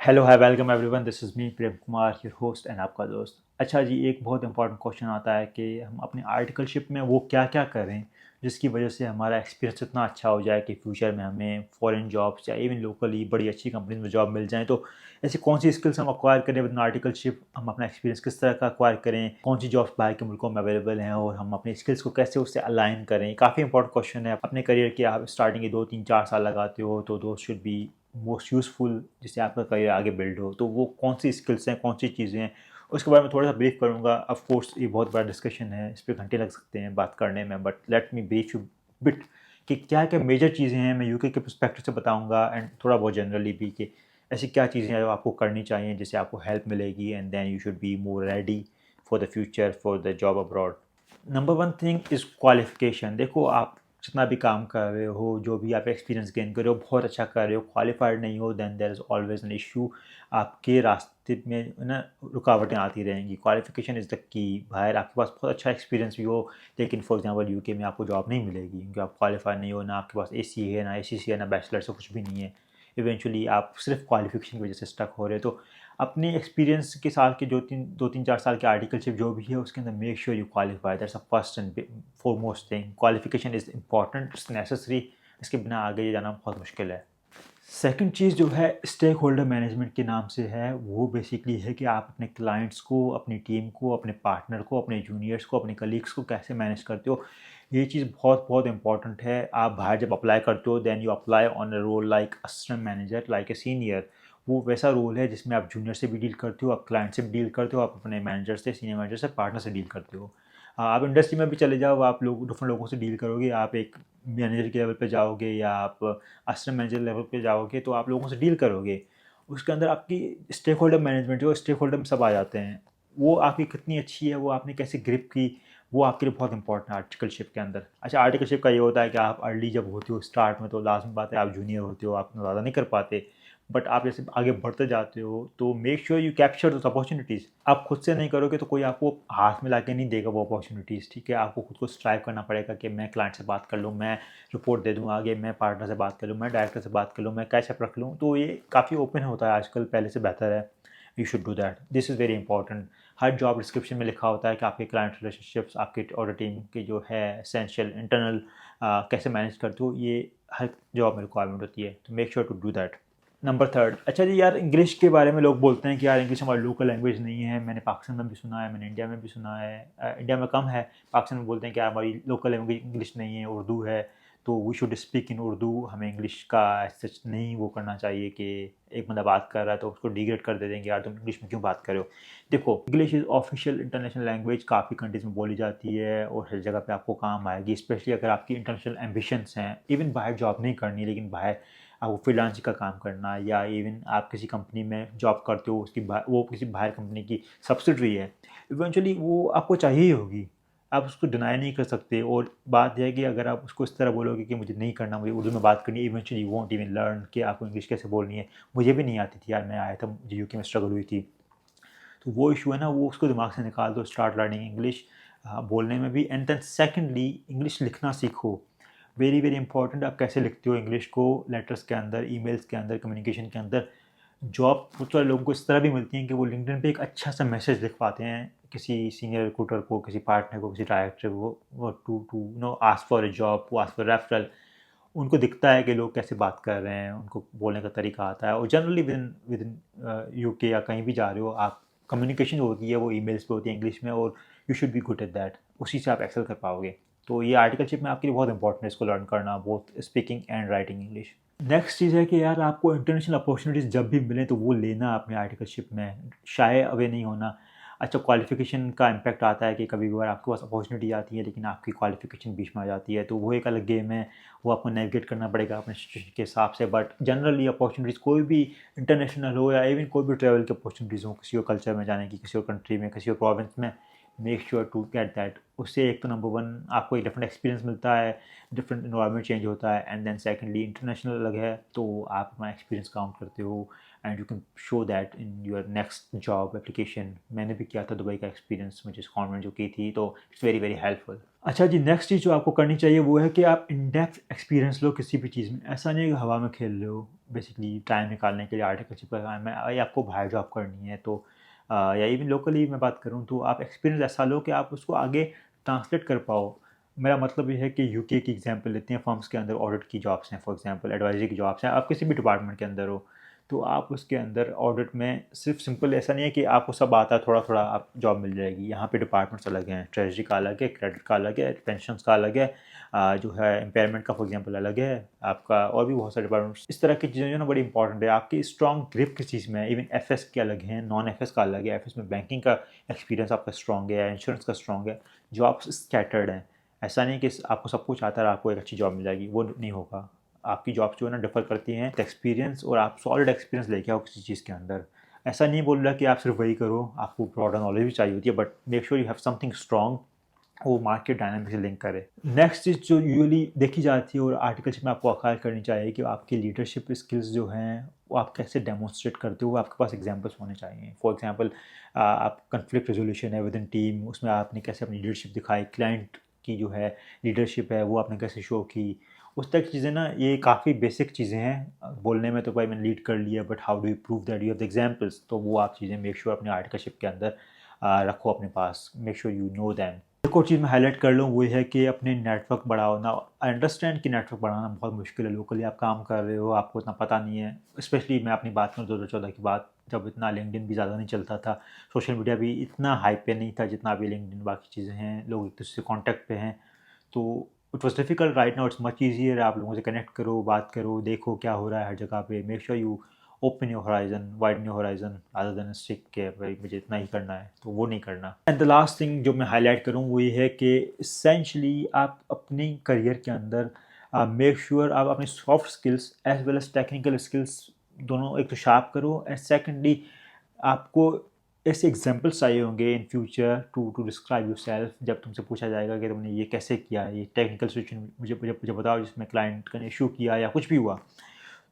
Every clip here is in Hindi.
Hello hi welcome everyone, this is me Prem Kumar, your host and आपका दोस्त। अच्छा जी, एक बहुत इंपॉर्टेंट क्वेश्चन आता है कि हम अपनी आर्टिकलशिप में वो क्या क्या करें जिसकी वजह से हमारा एक्सपीरियंस इतना अच्छा हो जाए कि फ्यूचर में हमें फॉरेन जॉब्स या इवन लोकली बड़ी अच्छी कंपनीज में जॉब मिल जाए। तो ऐसी कौन सी स्किल्स हम अक्वायर करें विद आर्टिकलशिप, हम अपना एक्सपीरियंस किस तरह का अक्वायर करें, कौन सी जॉब्स बाहर के मुल्कों में अवेलेबल हैं और हम अपनी स्किल्स को कैसे उससे अलाइन करें। काफ़ी इंपॉर्टेंट क्वेश्चन है। अपने करियर के आप स्टार्टिंग के 2 3 4 साल लगाते हो तो दो शुड बी मोस्ट यूज़फुल जिससे आपका करियर आगे बिल्ड हो। तो वो कौन सी स्किल्स हैं, कौन सी चीज़ें हैं, उसके बारे में थोड़ा सा ब्रीफ करूँगा। ऑफ कोर्स ये बहुत बड़ा डिस्कशन है, इस पे घंटे लग सकते हैं बात करने में, but let me brief you bit कि क्या क्या मेजर चीज़ें हैं। मैं यूके के पर्सपेक्टिव से बताऊँगा एंड थोड़ा बहुत जनरली भी कि ऐसी क्या चीज़ें हैं जो आपको करनी चाहिए जिससे आपको हेल्प मिलेगी and then you should be more ready for the future for the job abroad. Number one thing is qualification. देखो, आप जितना भी काम कर रहे हो, जो भी आप एक्सपीरियंस गेन कर रहे हो, बहुत अच्छा कर रहे हो, क्वालिफाइड नहीं हो, then there is always an issue. आपके रास्ते में ना रुकावटें आती रहेंगी। Qualification is the key. बाहर आपके पास बहुत अच्छा एक्सपीरियंस भी हो, लेकिन फॉर एग्जांपल यूके में आपको जॉब नहीं मिलेगी क्योंकि आप क्वालिफाइड नहीं हो, ना आपके पास एसी है, ना एसीसी है, ना बैचलर से कुछ भी नहीं है। इवेंचुअली आप सिर्फ क्वालिफिकेशन की वजह से स्टक हो रहे हो। तो अपने एक्सपीरियंस के साल के जो 3 4 साल के आर्टिकलशिप जो भी है उसके अंदर make sure you qualify. That's a first and foremost thing. Qualification is important, it's necessary. इसके बिना आगे जाना बहुत मुश्किल है। सेकंड चीज़ जो है स्टेक होल्डर मैनेजमेंट के नाम से है, वो बेसिकली है कि आप अपने क्लाइंट्स को, अपनी टीम को, अपने पार्टनर को, अपने जूनियर्स को, अपने कलीग्स को कैसे मैनेज करते हो। ये चीज़ बहुत बहुत इंपॉर्टेंट है। आप बाहर जब अप्लाई करते हो then you apply on a role like assistant manager, like a senior. वो वैसा रोल है जिसमें आप जूनियर से भी डील करते हो, आप क्लाइंट से भी डील करते हो, आप अपने मैनेजर से, सीनियर मैनेजर से, पार्टनर से डील करते हो। आप इंडस्ट्री में भी चले जाओ, आप लोग डिफरेंट लोगों से डील करोगे। आप एक मैनेजर के लेवल पे जाओगे या आप असिस्टेंट मैनेजर लेवल पे जाओगे तो आप लोगों से डील करोगे। उसके अंदर आपकी स्टेक होल्डर मैनेजमेंट, जो स्टेक होल्डर में सब आ जाते हैं, वो आपकी कितनी अच्छी है, वो आपने कैसे ग्रिप की, वो आपके लिए बहुत इंपॉर्टेंट है आर्टिकलशिप के अंदर। अच्छा, आर्टिकलशिप का ये होता है कि आप अर्ली जब होते हो स्टार्ट में तो लाजमी बात है आप जूनियर होते हो, आप इतना ज़्यादा नहीं कर पाते। बट आप जैसे आगे बढ़ते जाते हो तो make sure you capture those opportunities. आप खुद से नहीं करोगे तो कोई आपको हाथ में ला के नहीं देगा वो अपॉर्चुनिटीज़। ठीक है, आपको खुद को स्ट्राइव करना पड़ेगा कि मैं क्लाइंट से बात कर लूँ, मैं रिपोर्ट दे दूँ आगे, मैं पार्टनर से बात कर लूँ, मैं डायरेक्टर से बात कर लूँ, मैं कैच अप रख लूँ। तो ये काफ़ी ओपन होता है आजकल, पहले से बेहतर है। You should do that, this is very important. Her job description में लिखा होता है कि आपके क्लाइंट रिलेशनशिप्स, आपके और टीम की जो है एसेंशियल इंटरनल कैसे मैनेज करते हो, ये हर जॉब में रिक्वायरमेंट होती है। तो make sure to do that. Number third, अच्छा जी यार, इंग्लिश के बारे में लोग बोलते हैं कि यार इंग्लिश हमारी लोकल लैंग्वेज नहीं है। मैंने पाकिस्तान में भी सुना है, मैंने इंडिया में भी सुना है। इंडिया में कम है, पाकिस्तान में बोलते हैं कि यार हमारी लोकल लैंग्वेज इंग्लिश नहीं है, उर्दू है, तो we should speak in Urdu. हमें इंग्लिश का सच नहीं वो करना चाहिए कि एक बंदा बात कर रहा है तो उसको डिग्रेड कर दे देंगे, यार तुम इंग्लिश में क्यों बात कर रहे हो। देखो, English is official international language, काफ़ी कंट्रीज़ में बोली जाती है और हर जगह पे आपको काम आएगी, स्पेशली अगर आपकी इंटरनेशनल एम्बिशंस हैं। इवन बाहर जॉब नहीं करनी, लेकिन बाहर आपको फ्रीलांसिंग का काम करना, या इवन आप किसी कंपनी में जॉब करते हो, उसकी वो किसी बाहर कंपनी की सब्सिडरी है, इवेंचुअली वो आपको चाहिए ही होगी। आप उसको डिनाई नहीं कर सकते। और बात यह है कि अगर आप उसको इस तरह बोलोगे कि मुझे नहीं करना, मुझे उर्दू में बात करनी है, eventually you won't even learn कि आपको इंग्लिश कैसे बोलनी है। मुझे भी नहीं आती थी यार, मैं आया था, मुझे यूके में स्ट्रगल हुई थी। तो वो इशू है ना, वो उसको दिमाग से निकाल दो, स्टार्ट लर्निंग इंग्लिश बोलने में भी। एंड देन सेकेंडली इंग्लिश लिखना सीखो। Very very important. आप कैसे लिखते हो इंग्लिश को, लेटर्स के अंदर, ईमेल्स के अंदर, कम्युनिकेशन के अंदर। जॉब बहुत सारे लोगों को इस तरह भी मिलती है कि वो लिंक्डइन पे एक अच्छा सा मैसेज लिख पाते हैं किसी सीनियर रिक्रूटर को, किसी पार्टनर को, किसी डायरेक्टर को, वो to to know ask for a job, वो आस्क फॉर रेफरल। उनको दिखता है कि लोग कैसे बात कर रहे हैं, उनको बोलने का तरीका आता है। और जनरली विद इन यूके या कहीं भी जा रहे हो आप, कम्युनिकेशन जो होती है वो ईमेल्स पे होती है इंग्लिश में, और you should be good at that. उसी से आप एक्सेल कर पाओगे। तो ये आर्टिकलशिप में आपके लिए बहुत इंपॉर्टेंट है इसको लर्न करना, both speaking and writing English. Next चीज़ है कि यार आपको इंटरनेशनल अपॉर्चुनिटीज़ जब भी मिलें तो वो लेना अपने आर्टिकलशिप में, शाये अवे नहीं होना। अच्छा, क्वालिफ़िकेशन का इम्पैक्ट आता है कि कभी-कभार आपके पास अपॉर्चुनिटी आती है लेकिन आपकी क्वालिफ़िकेशन बीच में आ जाती है, तो वो एक अलग गेम है। वो आपको नेविगेट करना पड़ेगा अपने सिचुएशन के हिसाब से। बट जनरली अपॉर्चुनिटीज़ कोई भी इंटरनेशनल हो या इवन कोई भी ट्रैवल की अपॉर्चुनिटीज़ हो, किसी और कल्चर में जाने की, किसी और कंट्री में, किसी और प्रोविंस में, make sure to get that. उससे एक तो नंबर वन आपको एक डिफरेंट एक्सपीरियंस मिलता है, डिफरेंट इन्वायरमेंट चेंज होता है, एंड देन सेकेंडली इंटरनेशनल अलग है तो आप अपना एक्सपीरियंस काउंट करते हो। And you can show that in your next job application. मैंने भी किया था दुबई का एक्सपीरियंस, मुझे कॉन्वेंट जो की थी, तो इट्स वेरी वेरी हेल्पफुल। अच्छा जी, नेक्स्ट चीज़ जो आपको करनी चाहिए वो है कि आप इन डेप्थ एक्सपीरियंस लो किसी भी चीज़ में। ऐसा नहीं है कि हवा में खेल रहे हो, बेसिकली टाइम निकालने के लिए आर्टिकलशिप का काम है या आपको बाहर जॉब करनी है तो या इवन लोकली मैं बात करूँ तो आप एक्सपीरियंस ऐसा लो कि आप उसको आगे ट्रांसलेट कर पाओ। मेरा मतलब ये है कि यूके की एग्जांपल लेते हैं, फर्म्स के अंदर ऑडिट की जॉब्स हैं, फॉर एग्जांपल एडवाइजरी की जॉब्स हैं, आप किसी भी डिपार्टमेंट के अंदर हो तो आप उसके अंदर ऑडिट में सिर्फ सिंपल ऐसा नहीं है कि आपको सब आता है, थोड़ा थोड़ा आप जॉब मिल जाएगी। यहाँ पे डिपार्टमेंट्स अलग हैं, ट्रेजरी का अलग है, क्रेडिट का अलग है, पेंशन का अलग है, जो है एम्पायरमेंट का फॉर एग्जांपल अलग है आपका, और भी बहुत सारे डिपार्टमेंट्स। इस तरह की चीज़ें जो है ना बड़ी इंपॉर्टेंट है। आपकी स्ट्रॉन्ग ग्रिप किस चीज़ में है, इवन एफएस के अलग हैं, नॉन एफएस का अलग है। एफएस में बैंकिंग का एक्सपीरियंस आपका स्ट्रॉन्ग है, इंश्योरेंस का स्ट्रॉन्ग है, जॉब्स स्कैटर्ड हैं। ऐसा नहीं कि आपको सब कुछ आता है आपको एक अच्छी जॉब मिल जाएगी, वो नहीं होगा। आपकी जॉब जो है ना डिफ़र करती हैं एक्सपीरियंस, और आप सॉलिड एक्सपीरियंस लेके आओ किसी चीज़ के अंदर। ऐसा नहीं बोल रहा कि आप सिर्फ वही करो, आपको ब्रॉडर नॉलेज भी चाहिए होती है, but make sure you have something strong वो मार्केट डायनामिक्स से लिंक करे। नेक्स्ट चीज़ जो यूजुअली देखी जाती है और आर्टिकलशिप में आपको अक्वायर करनी चाहिए कि आपकी लीडरशिप स्किल्स जो हैं वो आप कैसे डेमोन्स्ट्रेट करते हो, आपके पास एग्जांपल्स होने चाहिए। फॉर एग्जांपल आप कन्फ्लिक्ट रेजोल्यूशन है विद इन टीम, उसमें आपने कैसे अपनी लीडरशिप दिखाई, क्लाइंट की जो है लीडरशिप है वो आपने कैसे शो की, उस तरह की चीज़ें ना, ये काफ़ी बेसिक चीज़ें हैं। बोलने में तो भाई मैंने लीड कर लिया, but how do you prove that you have the examples, तो वो आप चीज़ें मेक श्योर अपने आर्टिकलशिप के अंदर रखो अपने पास, make sure you know them. एक और चीज़ मैं हाईलाइट कर लूँ वो है कि अपने नेटवर्क बढ़ाओ ना। आई अंडरस्टैंड कि नेटवर्क बढ़ाना बहुत मुश्किल है, लोकली आप काम कर रहे हो, आपको इतना पता नहीं है। स्पेशली मैं अपनी बात करूँ 2014 की बात, जब इतना लिंक्डइन भी ज़्यादा नहीं चलता था, सोशल मीडिया भी इतना हाइप पे नहीं था जितना अभी लिंक्डइन, बाकी चीज़ें हैं, लोग एक दूसरे से कॉन्टैक्ट पे हैं। तो it was difficult, right now it's much easier. आप लोगों से कनेक्ट करो, बात करो, देखो क्या हो रहा है हर जगह पे। Make sure you open your horizon, widen your horizon, other than stick के भाई मुझे इतना ही करना है, तो वो नहीं करना। एंड द लास्ट थिंग जो मैं हाईलाइट करूँ वो ये है कि इसेंशली आप अपने करियर के अंदर मेक श्योर आप अपनी soft skills as well as technical skills दोनों एक तो शार्प करो, एंड सेकेंडली आपको ऐसे एग्जाम्पल्स चाहिए होंगे in future to describe yourself. जब तुमसे पूछा जाएगा कि तुमने ये कैसे किया, ये टेक्निकल सिचुएशन मुझे बताओ जिसमें क्लाइंट का इशू किया या कुछ भी हुआ,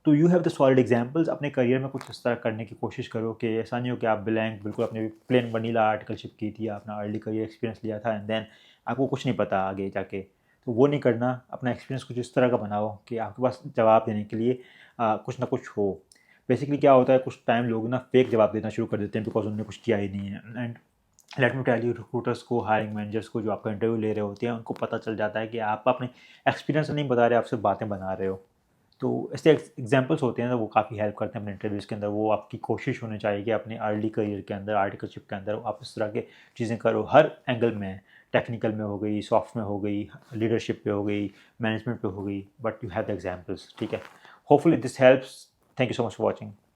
तो you have the solid examples. अपने करियर में कुछ इस तरह करने की कोशिश करो कि ऐसा नहीं हो कि आप ब्लैंक बिल्कुल अपने प्लेन वनीला आर्टिकलशिप की थी, आपने अर्ली करियर एक्सपीरियंस लिया था एंड देन आपको कुछ नहीं पता आगे जाके, तो वो नहीं करना। अपना एक्सपीरियंस कुछ इस तरह का बनाओ कि आपके पास जवाब देने के लिए कुछ ना कुछ हो। बेसिकली क्या होता है, कुछ टाइम लोग ना फेक जवाब देना शुरू कर देते हैं बिकॉज उन्होंने कुछ किया ही नहीं है। And let me tell you, recruiters को, हायरिंग मैनेजर्स को जो आपका इंटरव्यू ले रहे होते हैं उनको पता चल जाता है कि आप अपने एक्सपीरियंस नहीं बता रहे, आप सिर्फ बातें बना रहे हो। तो ऐसे एग्जाम्पल्स होते हैं ना, वो काफ़ी हेल्प करते हैं अपने इंटरव्यूज़ के अंदर। वो आपकी कोशिश होनी चाहिए कि अपने अर्ली करियर के अंदर आर्टिकलशिप के अंदर आप इस तरह के चीज़ें करो, हर एंगल में। टेक्निकल में हो गई, सॉफ्ट में हो गई, लीडरशिप पे हो गई, मैनेजमेंट पे हो गई, but you have the examples. ठीक है, hopefully this helps. Thank you so much for watching.